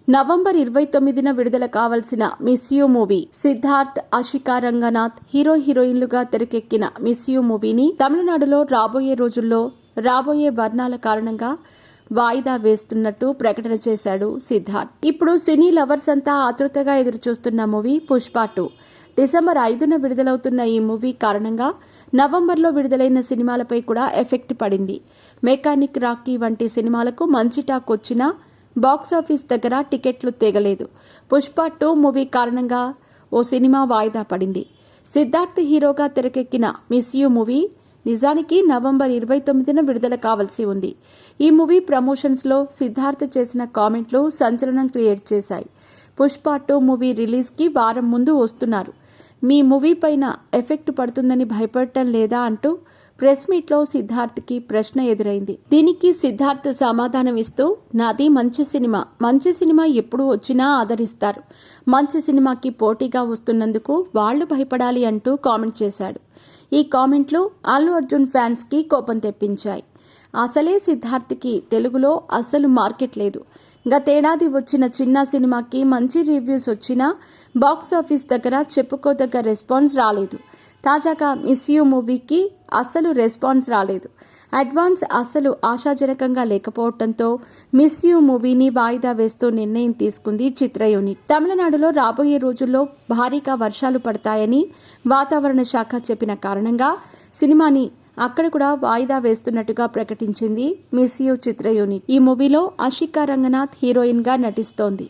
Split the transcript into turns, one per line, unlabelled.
November 29న విడుదల కావాల్సిన miss you movie Siddharth, Ashika Ranganath హీరోయిన్లుగా తెరకెక్కిన మిస్ యూ మూవీని తమిళనాడులో రాబోయే రోజుల్లో రాబోయే వర్ణాల కారణంగా వాయిదా వేస్తున్నట్టు ప్రకటన చేశాడు సిద్ధార్థ్. ఇప్పుడు సినీ లవర్స్ అంతా ఆతృతగా ఎదురుచూస్తున్న మూవీ పుష్ప 2 డిసెంబర్ 5న విడుదలవుతున్న ఈ మూవీ కారణంగా నవంబర్లో విడుదలైన సినిమాలపై కూడా ఎఫెక్ట్ పడింది. మెకానిక్ రాకీ వంటి సినిమాలకు మంచి టాక్ వచ్చినా బాక్సాఫీస్ దగ్గర టికెట్లు తెగలేదు. పుష్ప 2 మూవీ కారణంగా ఓ సినిమా వాయిదా పడింది. సిద్ధార్థ్ హీరోగా తెరకెక్కిన మిస్ యూ మూవీ నిజానికి నవంబర్ 29న విడుదల కావాల్సి ఉంది. ఈ మూవీ ప్రమోషన్స్లో సిద్ధార్థ్ చేసిన కామెంట్లు సంచలనం క్రియేట్ చేశాయి. పుష్ప 2 మూవీ రిలీజ్కి వారం ముందు వస్తున్నారు. మీ మూవీ పైన ఎఫెక్ట్ పడుతుందని భయపడటం లేదా అంటూ ప్రెస్ మీట్లో సిద్ధార్థ్కి ప్రశ్న ఎదురైంది. దీనికి సిద్ధార్థ్ సమాధానం ఇస్తూ, నాది మంచి సినిమా ఎప్పుడు వచ్చినా ఆదరిస్తారు. మంచి సినిమాకి పోటీగా వస్తున్నందుకు వాళ్లు భయపడాలి అంటూ కామెంట్ చేశాడు. ఈ కామెంట్లు అల్లు అర్జున్ ఫ్యాన్స్ కి కోపం తెప్పించాయి. అసలే సిద్ధార్థ్కి తెలుగులో అసలు మార్కెట్ లేదు. గతేడాది వచ్చిన చిన్న సినిమాకి మంచి రివ్యూస్ వచ్చినా బాక్సాఫీస్ దగ్గర చెప్పుకోదగ్గ రెస్పాన్స్ రాలేదు. తాజాగా మిస్ యూ మూవీకి అసలు రెస్పాన్స్ రాలేదు. అడ్వాన్స్ అసలు ఆశాజనకంగా లేకపోవడంతో మిస్ యూ మూవీని వాయిదా వేస్తూ నిర్ణయం తీసుకుంది చిత్ర యూనిట్. తమిళనాడులో రాబోయే రోజుల్లో భారీగా వర్షాలు పడతాయని వాతావరణ శాఖ చెప్పిన కారణంగా సినిమాని అక్కడ కూడా వాయిదా వేస్తున్నట్టుగా ప్రకటించింది మిస్ యూ చిత్ర యూనిట్. ఈ మూవీలో ఆషికా రంగనాథ్ హీరోయిన్ గా నటిస్తోంది.